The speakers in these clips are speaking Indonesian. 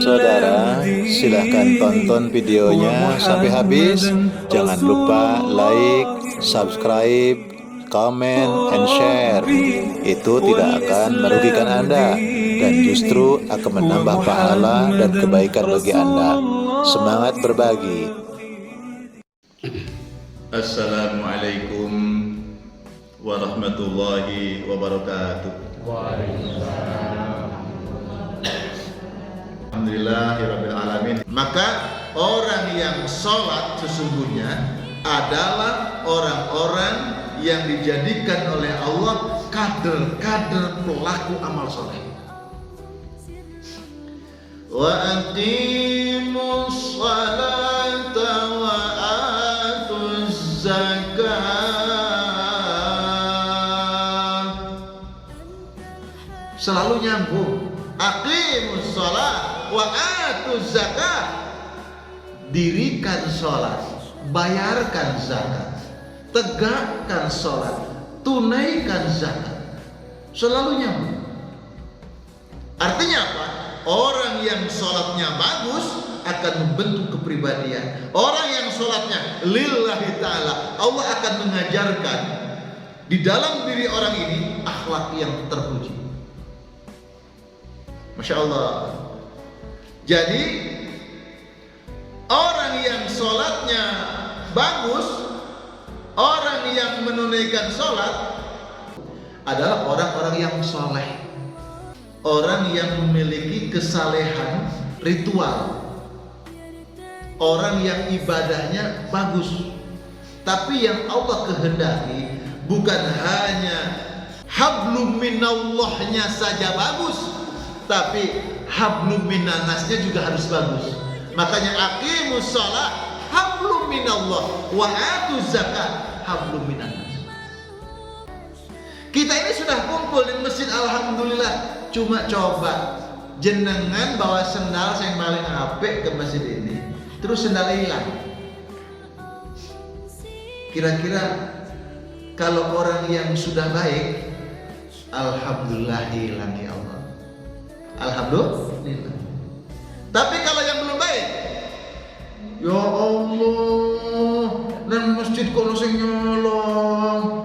Saudara, silahkan tonton videonya sampai habis. Jangan lupa like, subscribe, comment, and share. Itu tidak akan merugikan Anda dan justru akan menambah pahala dan kebaikan bagi Anda. Semangat berbagi. Assalamualaikum warahmatullahi wabarakatuh. Alhamdulillahirabbil alamin. Maka orang yang sholat sesungguhnya adalah orang-orang yang dijadikan oleh Allah kader-kader pelaku amal soleh. Wa aqimus sholata wa atuz zakat. Selalu nyambung. Aqimus sholat wa atuz zakat. Dirikan sholat, bayarkan zakat, tegakkan sholat, tunaikan zakat. Selalu nyambung. Artinya apa? Orang yang sholatnya bagus akan membentuk kepribadian. Orang yang sholatnya lillahi ta'ala, Allah akan mengajarkan di dalam diri orang ini akhlak yang terpuji. Masya Allah. Jadi orang yang sholatnya bagus, orang yang menunaikan sholat adalah orang-orang yang soleh, orang yang memiliki kesalehan ritual, orang yang ibadahnya bagus. Tapi yang Allah kehendaki bukan hanya hablum minallahnya saja bagus, tapi hablum minannasnya juga harus bagus. Makanya aqimus shalah hablum minallah wa atuz zakat hablum minannas. Kita ini sudah kumpul di masjid, alhamdulillah. Cuma coba jenengan bawa sendal yang paling apik ke masjid ini, terus sendal hilang. Kira-kira kalau orang yang sudah baik, alhamdulillah hilang ya Allah. Alhamdulillah. Tapi kalau yang belum baik, ya Allah, dan masjid kono sing nyolong.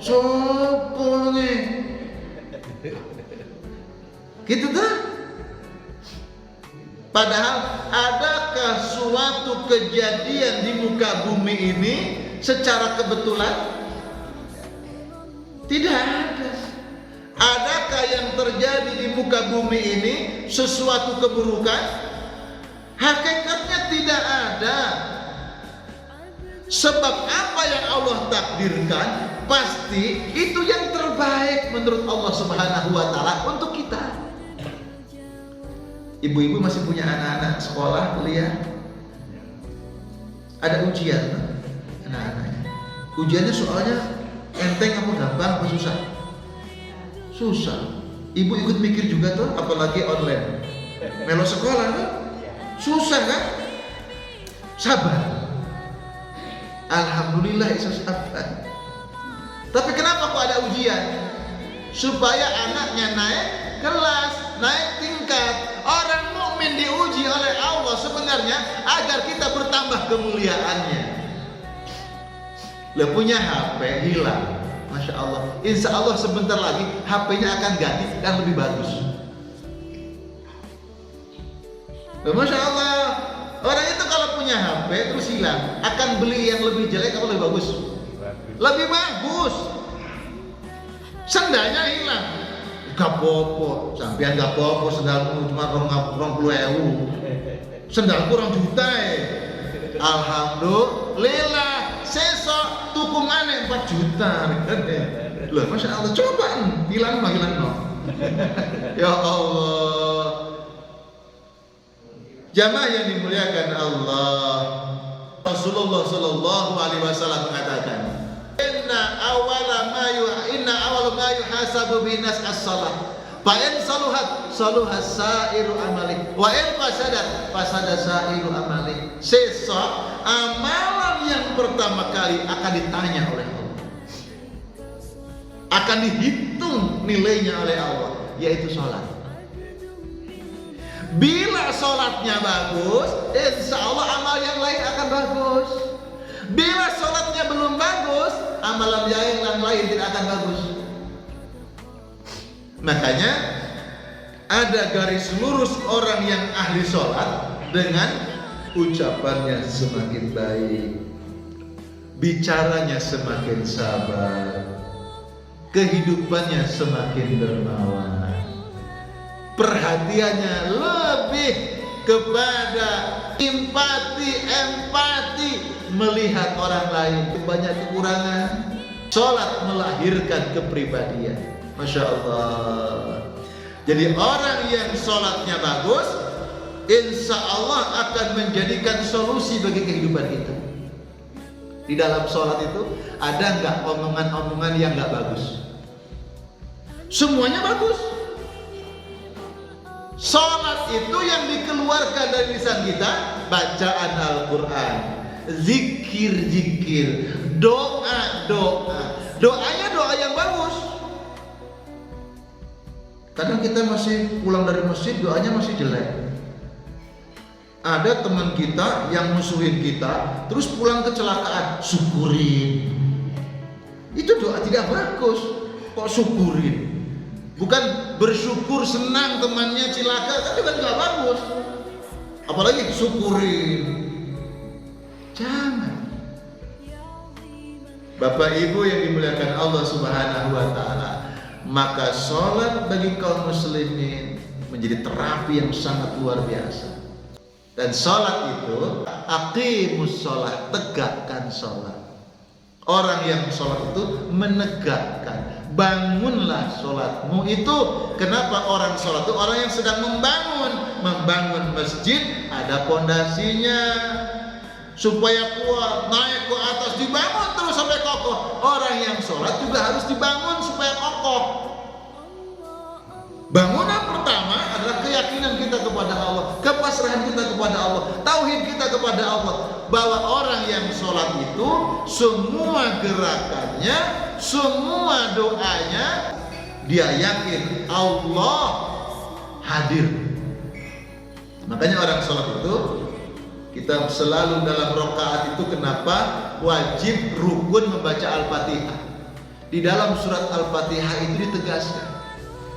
Sopo nih? Gitu kan? Padahal adakah suatu kejadian di muka bumi ini secara kebetulan? Tidak ada. Adakah yang terjadi di muka bumi ini sesuatu keburukan? Hakikatnya tidak ada. Sebab apa yang Allah takdirkan pasti itu yang terbaik menurut Allah Subhanahu wa taala untuk kita. Ibu-ibu masih punya anak-anak sekolah, kuliah? Ada ujian anak-anaknya. Ujiannya soalnya enteng apa gampang apa susah? Susah. Ibu ikut mikir juga tuh, apalagi online. Melo sekolah kan? Susah kan? Sabar. Alhamdulillah itu sabar. Tapi kenapa kok ada ujian? Supaya anaknya naik kelas, naik tingkat. Orang mukmin diuji oleh Allah sebenarnya agar kita bertambah kemuliaannya. Lah punya HP hilang. Masya Allah, insya Allah sebentar lagi HP-nya akan ganti dan lebih bagus. Masya Allah, orang itu kalau punya HP terus hilang, akan beli yang lebih jelek atau lebih bagus? Lebih bagus. Sendalnya hilang, gak popo, sampean gak popo, sendalmu cuma 20.000, sendal kurang juta. Alhamdulillah, sesok tuku maneh 4 juta. Loh, Masya Allah, coba hilang no. Ya Allah. Jamaah yang dimuliakan Allah, Rasulullah Shallallahu Alaihi Wasallam mengatakan, Inna awal ma yuhasabu binas as-salat. Fa in saluhat saluha sairu amalik wa in fasada sairu amalik. Sesok amalan yang pertama kali akan ditanya oleh Allah, akan dihitung nilainya oleh Allah, yaitu sholat. Bila sholatnya bagus, insya Allah amal yang lain akan bagus. Bila sholatnya belum bagus, amalan yang lain tidak akan bagus. Makanya ada garis lurus orang yang ahli sholat dengan ucapannya semakin baik, bicaranya semakin sabar, kehidupannya semakin dermawan, perhatiannya lebih kepada simpati, empati, melihat orang lain banyak kekurangan. Sholat melahirkan kepribadian. Masya Allah. Jadi orang yang sholatnya bagus, insya Allah akan menjadikan solusi bagi kehidupan kita. Di dalam sholat itu ada nggak omongan-omongan yang nggak bagus? Semuanya bagus. Sholat itu yang dikeluarkan dari lisan kita, bacaan Al-Quran, zikir-zikir, doa-doa. Doanya doa yang bagus. Kadang kita masih pulang dari masjid, doanya masih jelek. Ada teman kita yang musuhin kita, terus pulang kecelakaan, syukurin. Itu doa tidak bagus. Kok syukurin? Bukan bersyukur senang temannya celaka, kan juga nggak bagus. Apalagi syukurin. Jangan. Bapak Ibu yang dimuliakan Allah Subhanahu wa taala, maka sholat bagi kaum muslimin menjadi terapi yang sangat luar biasa. Dan sholat itu aqimus sholat, tegakkan sholat. Orang yang sholat itu menegakkan, bangunlah sholatmu itu. Kenapa orang sholat itu? Orang yang sedang membangun masjid, ada pondasinya supaya kuat, naik ke atas, dibangun terus sampai kokoh. Orang yang sholat juga harus dibangun supaya kokoh. Bangunan pertama adalah keyakinan kita kepada Allah, kepasrahan kita kepada Allah, tauhid kita kepada Allah. Bahwa orang yang sholat itu semua gerakannya, semua doanya, dia yakin Allah hadir. Makanya orang sholat itu, kita selalu dalam rakaat itu kenapa wajib rukun membaca Al-Fatihah. Di dalam surat Al-Fatihah itu ditegaskan,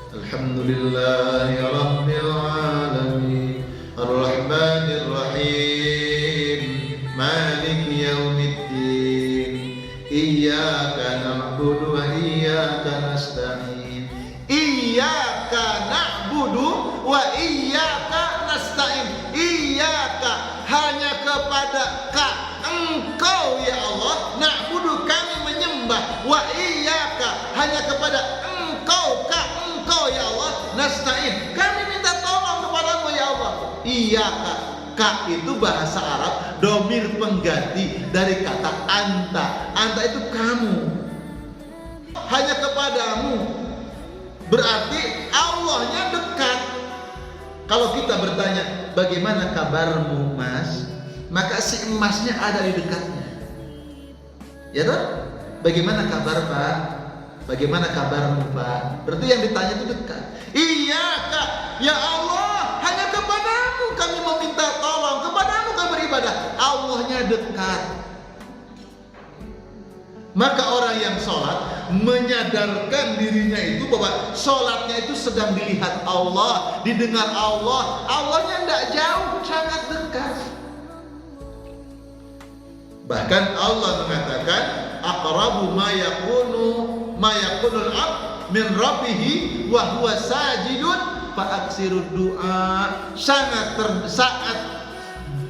Alhamdulillahi Rabbil Alamin Ar-Rahmanir Rahim Maliki Yaumiddin Iyyaka na'budu wa iyyaka nasta'in Iyyaka na'budu wa iyyaka nasta'in. Iyyaka, hanya kepada Engkau ya Allah, na'budu, kami menyembah, wa iyyaka, hanya kepada Engkau ya Allah, nasta'in, kami minta tolong kepadamu ya Allah. Iyyaka, ka itu bahasa Arab domir pengganti dari kata anta. Anta itu kamu, hanya kepadamu, berarti Allahnya dekat. Kalau kita bertanya bagaimana kabarmu mas, maka si emasnya ada di dekatnya, ya toh? Bagaimana kabar pak? Bagaimana kabarmu pak? Berarti yang ditanya itu dekat. Iyyaka, ya Allah, hanya kepadamu kami meminta tolong, kepadamu kami beribadah. Allahnya dekat. Maka orang yang sholat menyadarkan dirinya itu bahwa sholatnya itu sedang dilihat Allah, didengar Allah. Allahnya tidak jauh, sangat dekat. Bahkan Allah mengatakan, aqrabu ma yakunul abd min rabbihi wa huwa sajidun fa aksirud du'a. Saat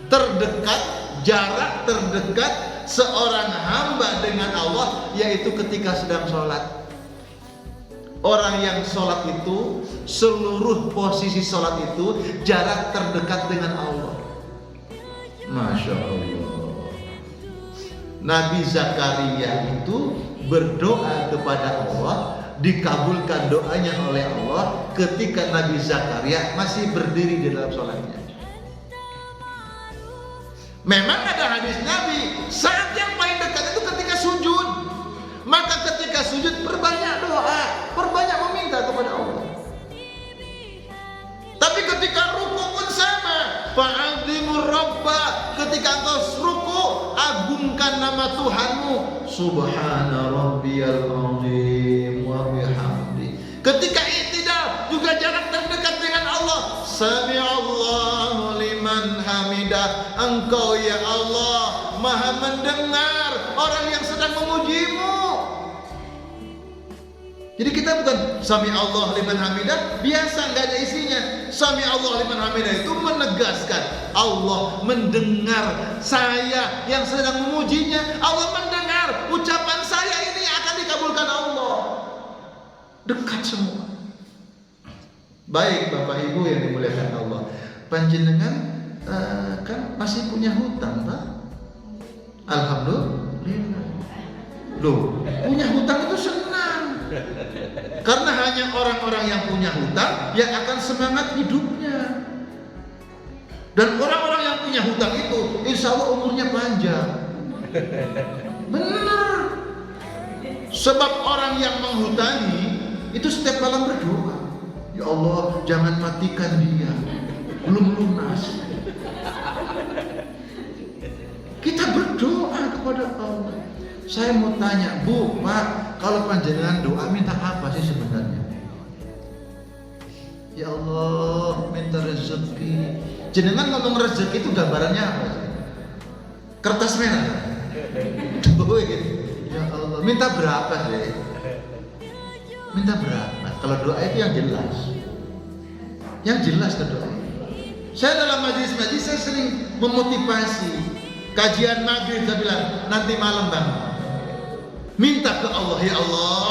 terdekat, jarak terdekat seorang hamba dengan Allah yaitu ketika sedang sholat. Orang yang sholat itu, seluruh posisi sholat itu jarak terdekat dengan Allah. Masya Allah. Nabi Zakaria itu berdoa kepada Allah, dikabulkan doanya oleh Allah ketika Nabi Zakaria masih berdiri di dalam sholatnya. Memang ada hadis Nabi, saat yang paling dekat itu ketika sujud. Maka ketika sujud perbanyak doa, perbanyak meminta kepada Allah. Tapi ketika rukuk pun fa'azimur rabba, ketika engkau ruku agungkan nama Tuhanmu, subhana rabbiyal azim wa bihamdi. Ketika i'tidal juga jarak terdekat dengan Allah, sami'allahu liman hamidah, engkau ya Allah maha mendengar orang yang sedang memujimu. Jadi kita bukan sami Allah liman hamidah biasa, nggak ada isinya. Sami Allah liman hamidah itu menegaskan Allah mendengar saya yang sedang memujinya. Allah mendengar ucapan saya ini akan dikabulkan Allah. Dekat semua. Baik Bapak Ibu yang dimuliakan Allah, panjenengan kan masih punya hutang, Pak? Alhamdulillah. Loh, punya hutang itu senang. Karena hanya orang-orang yang punya hutang yang akan semangat hidupnya. Dan orang-orang yang punya hutang itu insya Allah umurnya panjang. Benar. Sebab orang yang menghutangi itu setiap malam berdoa, ya Allah jangan matikan dia, belum lunas. Kita berdoa kepada Allah. Saya mau tanya, Bu, Pak, kalau panjenengan doa minta apa sih sebenarnya? Ya Allah, minta rezeki. Jenengan ngomong rezeki itu gambarannya apa sih? Kertas merah. Duit. Ya Allah, minta berapa sih? Minta berapa? Kalau doa itu yang jelas. Yang jelas ke doa. Saya dalam majlis-majlis saya sering memotivasi. Kajian maghrib saya bilang, nanti malam Bang, minta ke Allah, ya Allah,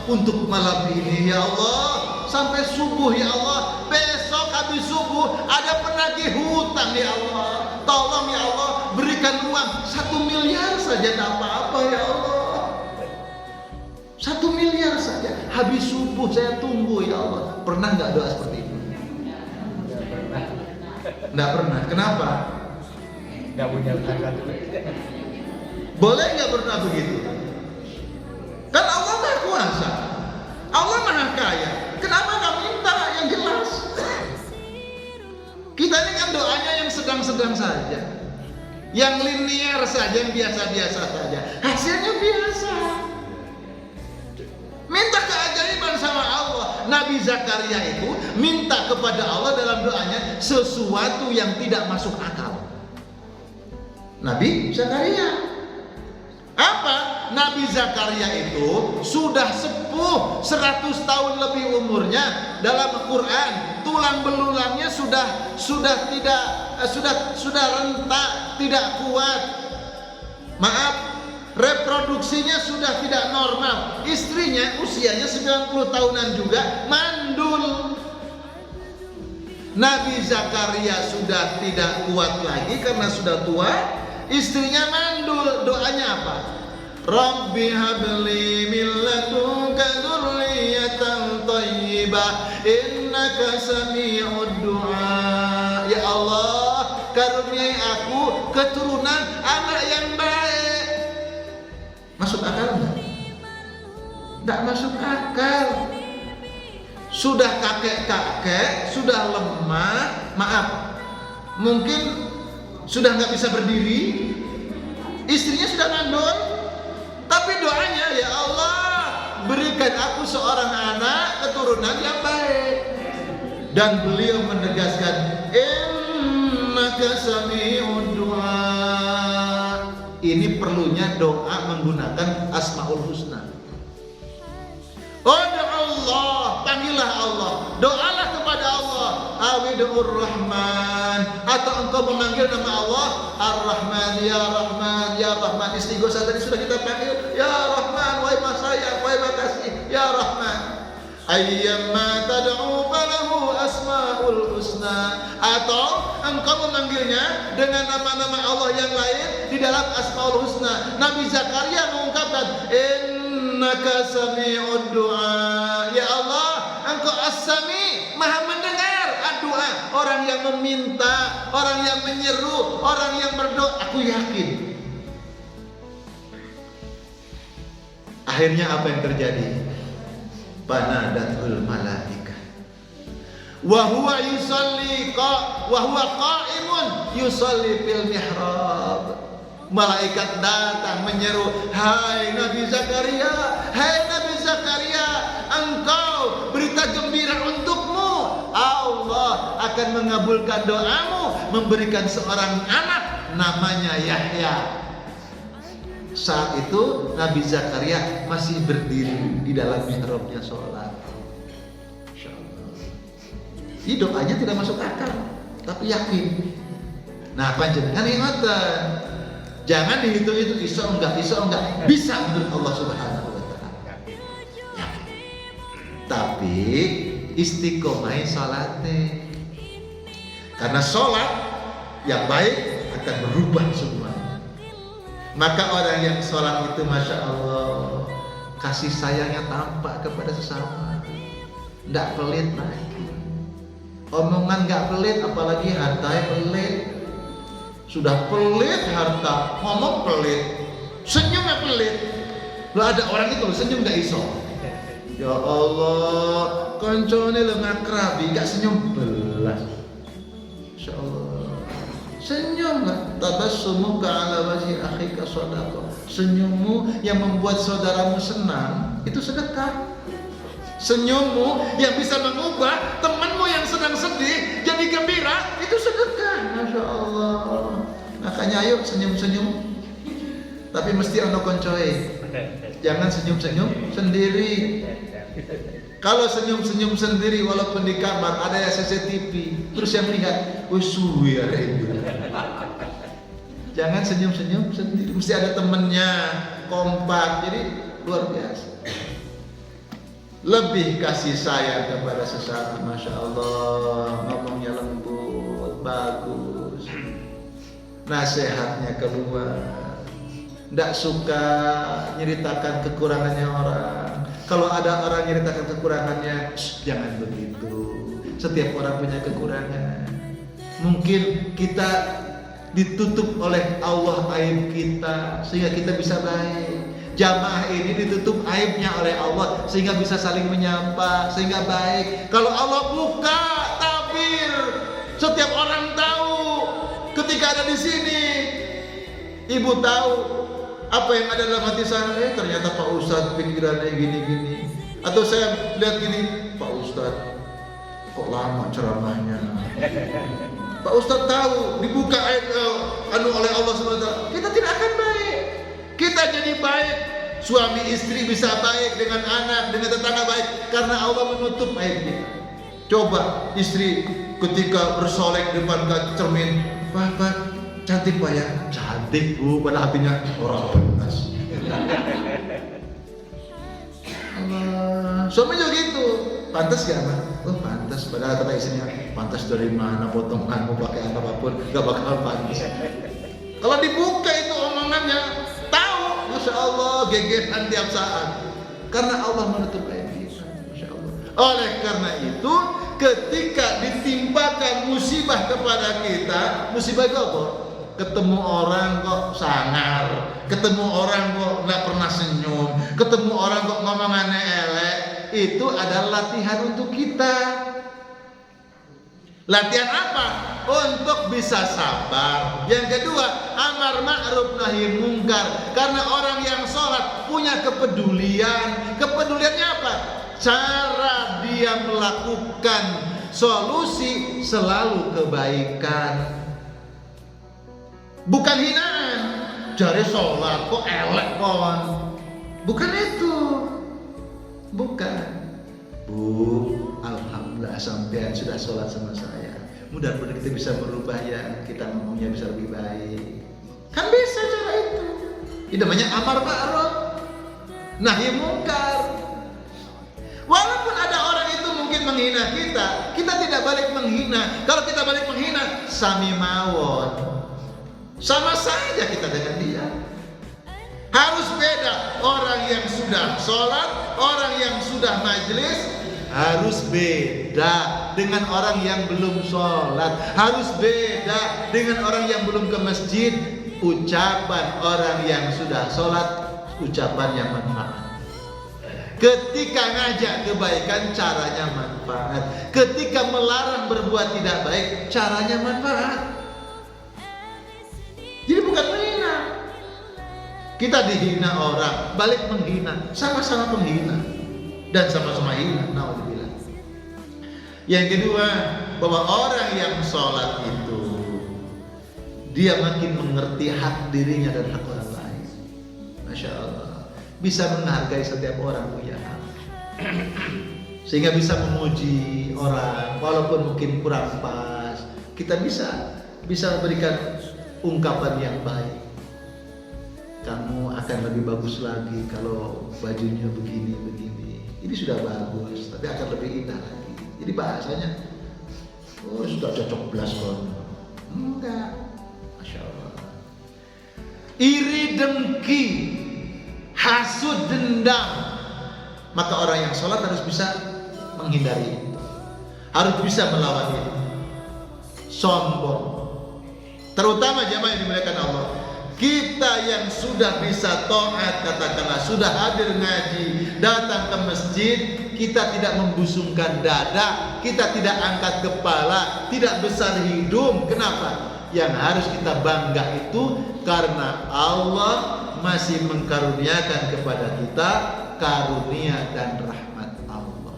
untuk malam ini ya Allah, sampai subuh ya Allah, besok habis subuh ada penagih hutang ya Allah, tolong ya Allah berikan uang 1 miliar saja, tidak apa-apa ya Allah, 1 miliar saja, habis subuh saya tunggu ya Allah. Pernah nggak doa seperti itu? Nggak pernah. Kenapa? Nggak punya zakat. Boleh nggak pernah begitu? Kan Allah Maha Kuasa, Allah Maha Kaya. Kenapa nggak minta yang jelas? Kita ini kan doanya yang sedang-sedang saja, yang linear saja, yang biasa-biasa saja. Hasilnya biasa. Minta keajaiban sama Allah. Nabi Zakaria itu minta kepada Allah dalam doanya sesuatu yang tidak masuk akal. Nabi Zakaria apa? Nabi Zakaria itu sudah sepuh, 100 tahun lebih umurnya. Dalam Quran tulang belulangnya sudah rentak, tidak kuat. Maaf, reproduksinya sudah tidak normal. Istrinya usianya 90 tahunan juga mandul. Nabi Zakaria sudah tidak kuat lagi karena sudah tua. Istrinya mandul, doanya apa? Rabbi habli min ladunka dzurriyyatan thayyibah innaka sami'ud du'a. Ya Allah, karuniai aku keturunan anak yang baik. Masuk akal enggak? Enggak masuk akal. Sudah kakek-kakek, sudah lemah, maaf, mungkin sudah nggak bisa berdiri, istrinya sudah mandul, tapi doanya ya Allah berikan aku seorang anak keturunan yang baik. Dan beliau menegaskan innaka sami'ud du'a. Ini perlunya doa menggunakan Asmaul Husna. Allah, panggillah Allah, doalah kepada Allah, Awidur Rahman, atau engkau memanggil nama Allah Ar-Rahman, ya Rahman, ya Rahman. Istighosah tadi sudah kita panggil, ya Rahman, wahai Maha Sayang, wahai Maha Kasih, ya Rahman. Ayyamma tad'u falahu asmaul husna, atau engkau memanggilnya dengan nama-nama Allah yang lain di dalam Asmaul Husna. Nabi Zakaria mengungkapkan innaka sami'ud du'a. Ya Allah, engkau as-sami, maha mendengar doa orang yang meminta, orang yang menyeru, orang yang berdoa. Aku yakin. Akhirnya apa yang terjadi? Panadatul malaika wa huwa qa'imun yusalli fil mihrab. Malaikat datang menyeru, hai Nabi Zakaria, engkau berita gembira untukmu, Allah akan mengabulkan doamu, memberikan seorang anak namanya Yahya. Saat itu Nabi Zakaria masih berdiri di dalam mihrabnya sholat. Ini doanya tidak masuk akal, tapi yakin. Nah, panjenengan ingatan, jangan dihitung itu iso enggak, bisa menurut Allah Subhanahu wa taala. Tapi istiqomah salatnya. Karena salat yang baik akan berubah semua. Maka orang yang salat itu Masya Allah, kasih sayangnya tampak kepada sesama. Tidak pelit lagi. Omongan gak pelit, apalagi hartanya pelit. Sudah pelit harta, ngomong pelit, senyumnya pelit. Lo ada orang itu senyum gak iso. Ya Allah, koncone lo ngakrabi gak senyum belas. Insya Allah. Senyum gak? Tabassumuka ala wajhi akhika shadaqah. Senyummu yang membuat saudaramu senang itu sedekah. Senyummu yang bisa mengubah temanmu yang sedang sedih jadi gembira itu sedekah. Masya Allah. Makanya ayo senyum-senyum, tapi mesti ono koncoe. Jangan senyum-senyum sendiri. Kalau senyum-senyum sendiri walaupun di kamar ada ya CCTV, terus yang lihat, wih suwi ada itu. Jangan senyum-senyum sendiri, mesti ada temennya, kompak, jadi luar biasa. Lebih kasih sayang kepada sesama, Masya Allah, ngomongnya lembut, bagus, nasihatnya keluar, tidak suka nyeritakan kekurangannya orang. Kalau ada orang nyeritakan kekurangannya, jangan begitu. Setiap orang punya kekurangan. Mungkin kita ditutup oleh Allah aib kita sehingga kita bisa baik. Jamaah ini ditutup aibnya oleh Allah sehingga bisa saling menyapa, sehingga baik. Kalau Allah buka tabir, setiap orang tahu. Ketika ada di sini, ibu tahu apa yang ada dalam hati saya. Ternyata Pak Ustadz pikirannya gini-gini. Atau saya lihat gini, Pak Ustadz kok lama ceramahnya. Pak Ustadz tahu dibuka aib oleh Allah SWT, kita tidak akan baik. Kita jadi baik, suami istri bisa baik dengan anak, dengan tetangga baik karena Allah menutup aibnya. Coba istri ketika bersolek depan cermin, Pak, cantik Pak ya? Cantik Bu, pada hatinya orang benas. Allah, suami juga gitu. Pantas gak Mas? Oh pantas, padahal kata istrinya, pantas dari mana potonganmu pakai apapun, gak bakal pantas. Kalau dibuka itu omongannya, tahu, Masya Allah, gegeran tiap saat. Karena Allah menutup aib kita, Masya Allah. Oleh karena itu, ketika ditimpakan musibah kepada kita, musibah itu apa? Ketemu orang kok sangar, ketemu orang kok nggak pernah senyum, ketemu orang kok ngomongannya elek, itu adalah latihan untuk kita. Latihan apa? Untuk bisa sabar. Yang kedua, amar ma'ruf nahi mungkar. Karena orang yang sholat punya kepedulian. Kepeduliannya apa? Cara dia melakukan solusi selalu kebaikan. Bukan hinaan. Jari sholat kok elek kon. Bukan itu. Bukan. Bu, alhamdulillah sampean sudah sholat sama saya. Mudah-mudahan kita bisa berubah ya, kita ngomongnya bisa lebih baik. Kan bisa cara itu. Ini namanya amar ma'ruf nahi mungkar. Walaupun ada orang itu mungkin menghina kita, kita tidak balik menghina. Kalau kita balik menghina, sami mawon. Sama saja kita dengan dia. Harus beda. Orang yang sudah sholat, orang yang sudah majelis, harus beda dengan orang yang belum sholat. Harus beda dengan orang yang belum ke masjid. Ucapan orang yang sudah sholat, ucapan yang manfaat. Ketika ngajak kebaikan, caranya manfaat. Ketika melarang berbuat tidak baik, caranya manfaat. Jadi bukan menghina. Kita dihina orang, balik menghina, sama-sama penghina dan sama-sama hina. Naudzubillah. Yang kedua, bahwa orang yang sholat itu dia makin mengerti hak dirinya dan hak orang lain. Masya Allah. Bisa menghargai setiap orang punya hak, sehingga bisa memuji orang walaupun mungkin kurang pas. Kita bisa memberikan ungkapan yang baik. Kamu akan lebih bagus lagi kalau bajunya begini. Ini sudah bagus, tapi akan lebih indah lagi. Jadi bahasanya, oh sudah cocok belas kon. Enggak, Masya Allah. Iri, dengki, hasud, dendam, maka orang yang sholat harus bisa menghindari itu, harus bisa melawan itu. Sombong, terutama jamaah yang dimuliakan Allah, kita yang sudah bisa taat, katakanlah sudah hadir ngaji, datang ke masjid, kita tidak membusungkan dada, kita tidak angkat kepala, tidak besar hidung. Kenapa? Yang harus kita bangga itu karena Allah masih mengkaruniakan kepada kita karunia dan rahmat Allah.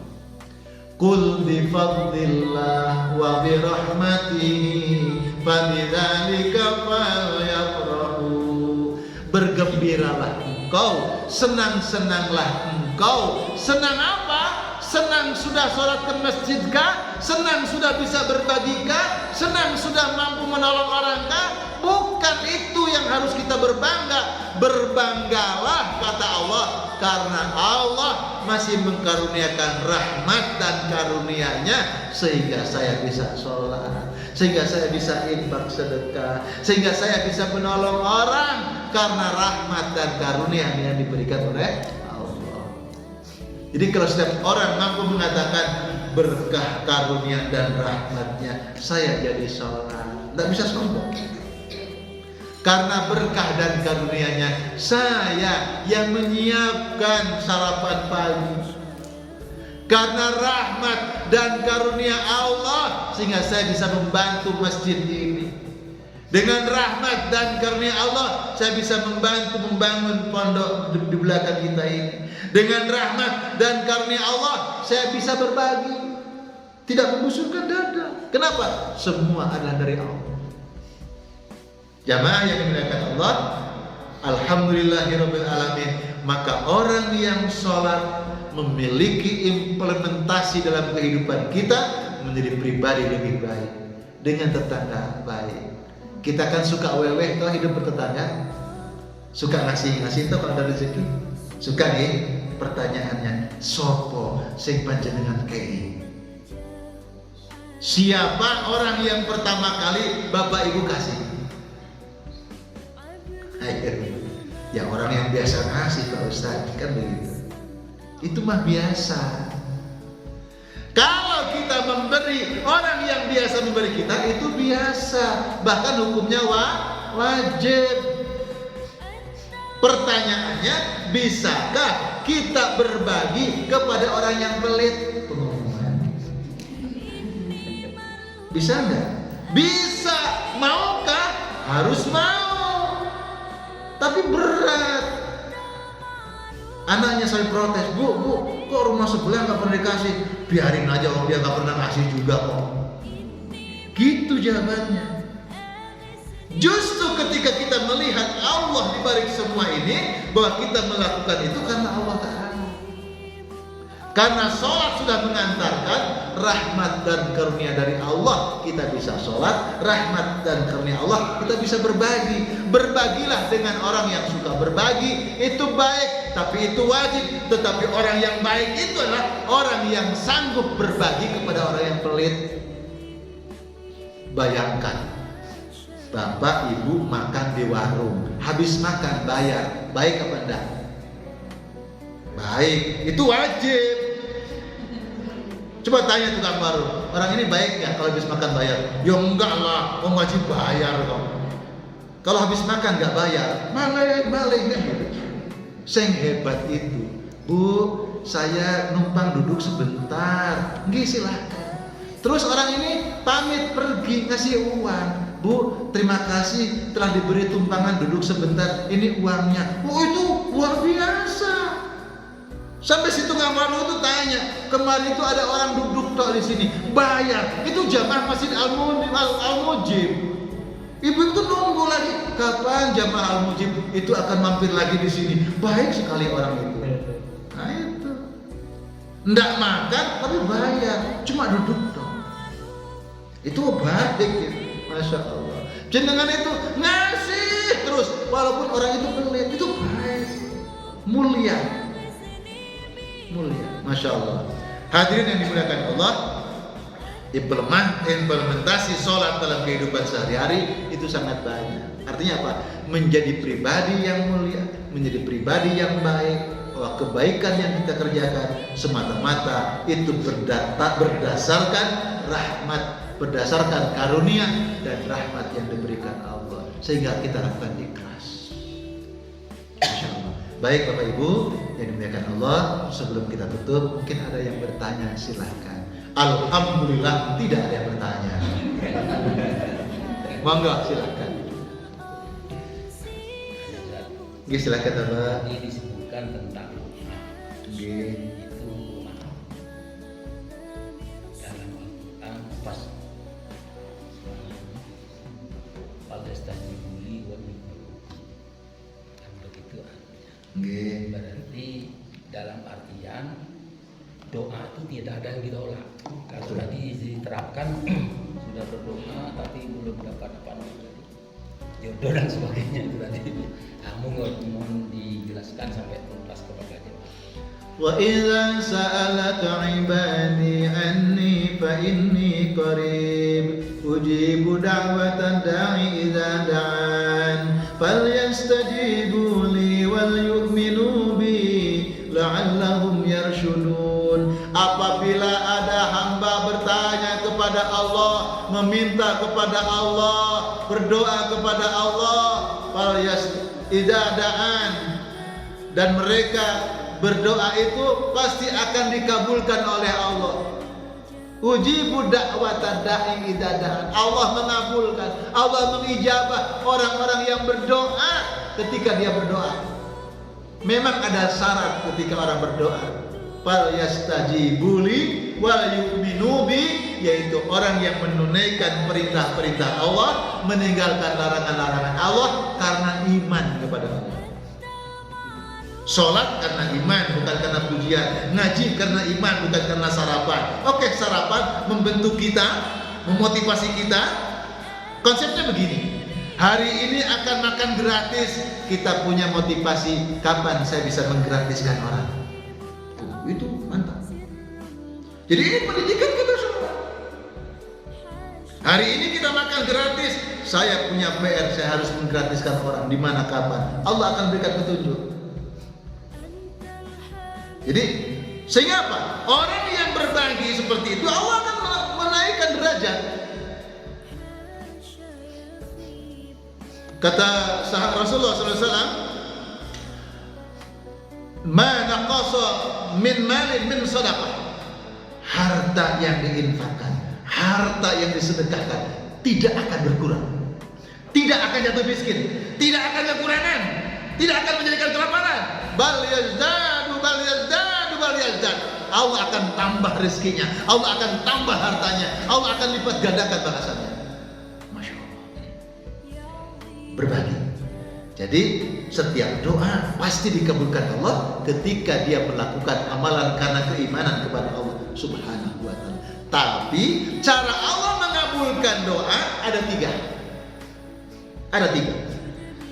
Qul bi fadlillah wa bi rahmatihi fabidzalika falyafrahu. Bergembiralah engkau, senang-senanglah engkau. Senang apa? Senang sudah sholat ke masjid kah? Senang sudah bisa berbagi kah? Senang sudah mampu menolong orang kah? Bukan itu yang harus kita berbangga. Berbanggalah, kata Allah, karena Allah masih mengkaruniakan rahmat dan karunia-Nya sehingga saya bisa sholat, sehingga saya bisa infak sedekah, sehingga saya bisa menolong orang karena rahmat dan karunia yang diberikan oleh Allah. Jadi kalau setiap orang mampu mengatakan berkah karunia dan rahmatnya, saya jadi sholat, tidak bisa sombong. Karena berkah dan karunia-Nya, saya yang menyiapkan sarapan pagi. Karena rahmat dan karunia Allah, sehingga saya bisa membantu masjid ini. Dengan rahmat dan karunia Allah, saya bisa membantu membangun pondok di belakang kita ini. Dengan rahmat dan karunia Allah, saya bisa berbagi, tidak membusungkan dada. Kenapa? Semua adalah dari Allah. Jamaah yang dimuliakan Allah, alhamdulillahirabbil alamin. Maka orang yang sholat memiliki implementasi dalam kehidupan kita menjadi pribadi lebih baik, dengan tetangga baik. Kita kan suka weweh toh hidup bertetangga, suka ngasih toh kalau ada rezeki. Suka nih pertanyaannya, sopo sing panjenengan kei? Siapa orang yang pertama kali Bapak Ibu kasih? Ya orang yang biasa ngasih Pak Ustaz, kan begitu. Itu mah biasa. Kalau kita memberi, orang yang biasa memberi kita itu biasa, bahkan hukumnya wajib. Pertanyaannya, bisakah kita berbagi kepada orang yang pelit? Pengumuman. Bisa nggak? Bisa. Maukah? Harus mau. Tapi berat. Anaknya saya protes, bu, kok rumah sebelah nggak pernah dikasih? Biarin aja, orang dia nggak pernah kasih juga kok. Gitu jawabannya. Justru ketika kita melihat Allah di balik semua ini, bahwa kita melakukan itu karena Allah Ta'ala. Karena sholat sudah mengantarkan rahmat dan karunia dari Allah, kita bisa sholat, rahmat dan karunia Allah, kita bisa berbagi. Berbagilah dengan orang yang suka berbagi, itu baik, tapi itu wajib. Tetapi orang yang baik itu adalah orang yang sanggup berbagi kepada orang yang pelit. Bayangkan, bapak ibu makan di warung, habis makan bayar, baik apa enggak? Baik, itu wajib. Coba tanya tukang warung, orang ini baik nggak kalau habis makan bayar? Ya enggak lah, wajib bayar kok. Kalau habis makan nggak bayar, malah kan gitu. Sing hebat itu, bu, saya numpang duduk sebentar. Nggih, silakan. Terus orang ini pamit pergi ngasih uang. Bu, terima kasih telah diberi tumpangan duduk sebentar. Ini uangnya. Oh, itu luar biasa. Sampai situ Ngamarlu itu tanya, kemarin itu ada orang duduk tok di sini, bayar. Itu jamaah Masjid Al-Mujib. Ibu itu nunggu lagi, kapan jamaah Al-Mujib itu akan mampir lagi di sini. Baik sekali orang itu. Nah itu, ndak makan tapi bayar, cuma duduk dong. Itu baik gitu. Masya Allah. Jenengan itu ngasih terus, walaupun orang itu pelit, itu baik, mulia, Masya Allah. Hadirin yang dimuliakan Allah, implementasi sholat dalam kehidupan sehari-hari itu sangat banyak. Artinya apa? Menjadi pribadi yang mulia, menjadi pribadi yang baik. Bahwa kebaikan yang kita kerjakan semata-mata itu berdasarkan rahmat, berdasarkan karunia dan rahmat yang diberikan Allah, sehingga kita lakukan ikhlas. Insyaallah. Baik Bapak Ibu yang dimuliakan Allah, sebelum kita tutup mungkin ada yang bertanya, silahkan. Alhamdulillah tidak ada yang bertanya. Monggo silahkan. Oke, silakan Bapak. Ini disebutkan tentang itu dalam Al-Quran pas Palestajibuli kan begitu artinya. Berarti dalam artian doa itu tidak ada yang ditolak. Kalau tadi diterapkan sudah berdoa tapi belum dapat apa-apa, jodoh dan sebagainya itu tadi. Mohon dijelaskan sampai tuntas kepada jemaah. Wa idza sa'alaka 'ibadi 'anni fa inni qarib ujibu da'watan da'i idza da'an falyastajibu li wal yu'minu bi la'allahum yarshudun. Apabila ada hamba bertanya kepada Allah, meminta kepada Allah, berdoa kepada Allah, idadaan, dan mereka berdoa itu pasti akan dikabulkan oleh Allah. Ujibu da'watan da'i idadaan. Allah mengabulkan, Allah mengijabah orang-orang yang berdoa ketika dia berdoa. Memang ada syarat ketika orang berdoa. Fal yastajibuli wal yu'minu bi, yaitu orang yang menunaikan perintah-perintah Allah, meninggalkan larangan-larangan Allah karena iman kepada Allah. Sholat karena iman, bukan karena pujian. Ngaji karena iman, bukan karena sarapan. Oke, sarapan membentuk kita, memotivasi kita. Konsepnya begini, hari ini akan makan gratis. Kita punya motivasi, kapan saya bisa menggratiskan orang. Itu mantap. Jadi ini pendidikan kita semua. Hari ini kita makan gratis. Saya punya PR, saya harus menggratiskan orang. Di mana, kapan? Allah akan berikan petunjuk. Jadi sehingga apa? Orang yang berbagi seperti itu Allah akan menaikkan derajat. Kata Rasulullah SAW, "Ma naqasa min malin min sadaqah." Harta yang diinfakkan, harta yang disedekahkan tidak akan berkurang, tidak akan jatuh miskin, tidak akan kekurangan, tidak akan menjadikan kelaparan. Bal yazdadu, bal yazdadu, bal yazdad. Allah akan tambah rezekinya, Allah akan tambah hartanya, Allah akan lipat gandakan balasannya. Masya Allah. Berbagi. Jadi setiap doa pasti dikabulkan Allah ketika dia melakukan amalan karena keimanan kepada Allah Subhanahu wa ta'ala. Tapi cara Allah mengabulkan doa ada tiga. Ada tiga.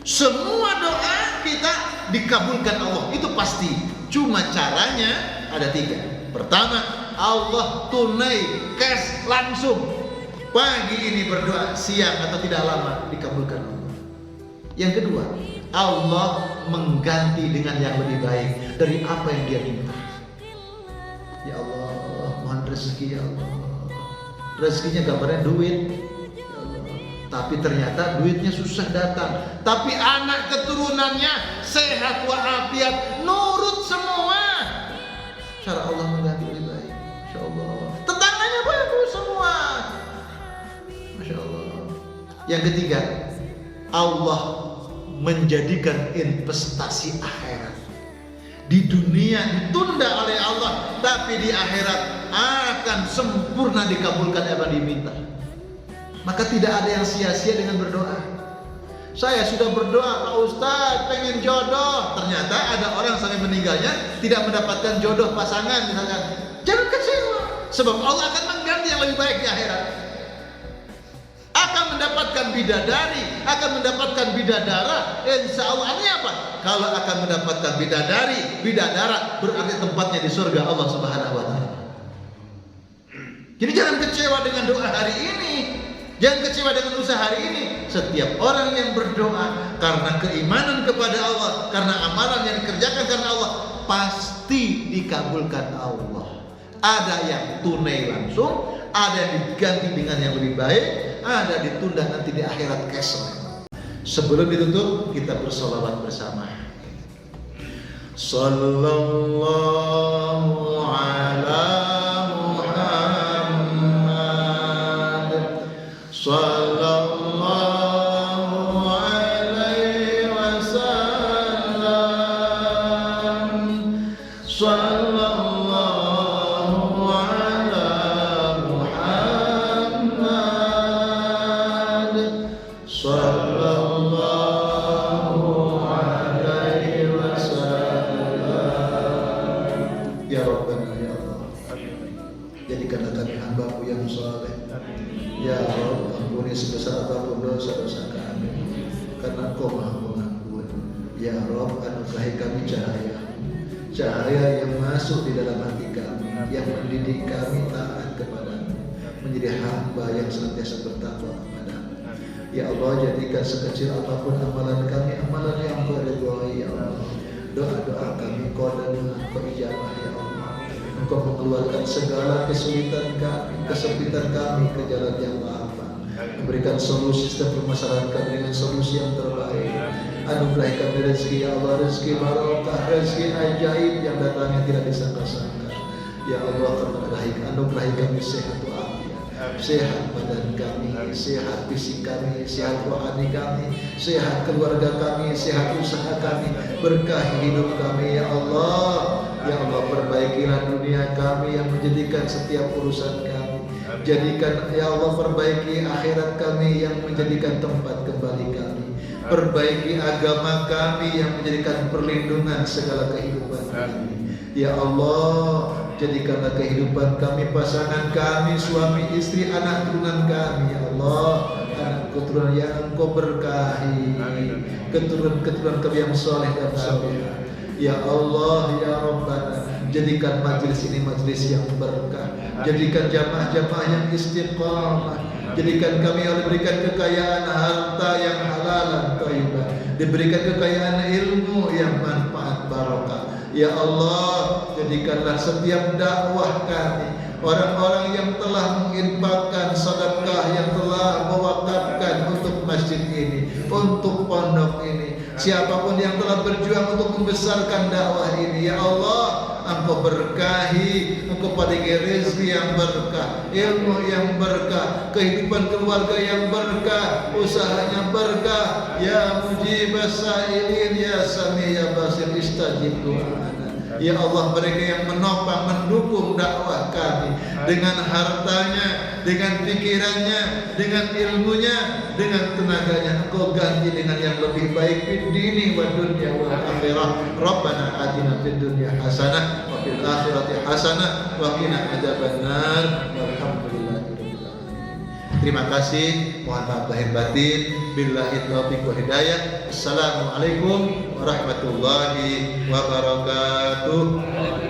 Semua doa kita dikabulkan Allah, itu pasti. Cuma caranya ada tiga. Pertama, Allah tunai cash langsung. Pagi ini berdoa, siang atau tidak lama dikabulkan Allah. Yang kedua, Allah mengganti dengan yang lebih baik dari apa yang dia minta. Ya Allah, mohon rezeki ya Allah. Rezekinya gambarnya duit. Ya Allah. Tapi ternyata duitnya susah datang. Tapi anak keturunannya sehat walafiat, nurut semua. cara Allah mengganti lebih baik. Masya Allah. Tetangganya bagus semua. Masya Allah. Yang ketiga, Allah menjadikan investasi akhirat. Di dunia ditunda oleh Allah, tapi di akhirat akan sempurna dikabulkan apa yang diminta. Maka tidak ada yang sia-sia dengan berdoa. Saya sudah berdoa, Pak Ustadz pengen jodoh, ternyata ada orang sampai meninggalnya tidak mendapatkan jodoh pasangan misalkan. Jangan kecewa, sebab Allah akan mengganti yang lebih baik di akhirat. Akan mendapatkan bidadari, akan mendapatkan bidadara. Insya Allah. Artinya apa? Kalau akan mendapatkan bidadara, berarti tempatnya di surga Allah Subhanahu wa Ta'ala. Jadi jangan kecewa dengan doa hari ini, jangan kecewa dengan usaha hari ini. Setiap orang yang berdoa karena keimanan kepada Allah, karena amalan yang dikerjakan karena Allah, pasti dikabulkan Allah. Ada yang tunai langsung, ada yang diganti dengan yang lebih baik, ada ditunda nanti di akhirat kesel. Sebelum ditutup, kita bersolawat bersama. Sallallahu ala Muhammad, sallallahu alaihi wasallam, sallallahu ala Muhammad, sallallahu alaihi wasallam. Ya Rabbana ya Allah, jadikanlah kami hamba-Mu yang saleh. Ya Rabb, ampuni sebesar apapun dosa-dosa kami, karena Engkau Maha Pengampun. Ya Rabb, anugerahi kami cahaya yang masuk di dalam hati kami, yang mendidik kami taat kepadamu, menjadi hamba yang senantiasa bertakwa kepadamu. Ya Allah, jadikan sekecil apapun amalan kami, amalan yang Engkau ridhoi. Ya Allah, doa-doa kami Engkau dengar, Engkau ijabah. Ya Allah, Engkau mengeluarkan segala kesulitan kami, kesempitan kami ke jalan yang lapang, memberikan solusi setiap permasalahan kami dengan solusi yang terbaik. Anugerahi kami rezeki, ya Allah, rezeki barokah, rezeki ajaib yang datangnya tidak disangka-sangka. Ya Allah, anugerahi kami sehat walafiat, sehat badan kami, sehat fisik kami, sehat rohani kami, sehat keluarga kami, sehat usaha kami, berkahi hidup kami. Ya Allah, ya Allah, perbaikilah dunia kami yang menjadikan setiap urusan kami. Jadikan, ya Allah, perbaiki akhirat kami yang menjadikan tempat kembali kami. Perbaiki agama kami yang menjadikan perlindungan segala kehidupan kami. Ya Allah, jadikanlah kehidupan kami, pasangan kami, suami, istri, anak turunan kami. Ya Allah, anak keturunan yang Engkau berkahi, keturunan kami yang soleh dan saleh. Ya Allah, ya Rabbana, jadikan majlis ini majlis yang berkah, jadikan jamaah-jamaah yang istiqamah, jadikan kami oleh diberikan kekayaan harta yang halal dan thayyibah, diberikan kekayaan ilmu yang manfaat barokah. Ya Allah, jadikanlah setiap dakwah kami, orang-orang yang telah menginfakkan sedekah, yang telah mewakafkan untuk masjid ini, untuk pondok ini, siapapun yang telah berjuang untuk membesarkan dakwah ini, ya Allah, Engkau berkahi, Engkau paringi rezeki yang berkah, ilmu yang berkah, kehidupan keluarga yang berkah, usahanya berkah. Ya mujibas sa'ilin, ya sami, ya basir, istajib doa. Ya Allah, mereka yang menopang, mendukung dakwah kami dengan hartanya, dengan pikirannya, dengan ilmunya, dengan tenaganya, Engkau ganti dengan yang lebih baik fid dini wa dunya wa akhirah. Rabbana atina fid dunya hasanah wa fil akhirati hasanah wa qina adzabannar. Walhamdulillahirabbil alamin. Terima kasih, mohon maaf lahir batin. Billahi taufiq wa hidayah. Assalamualaikum warahmatullahi wabarakatuh.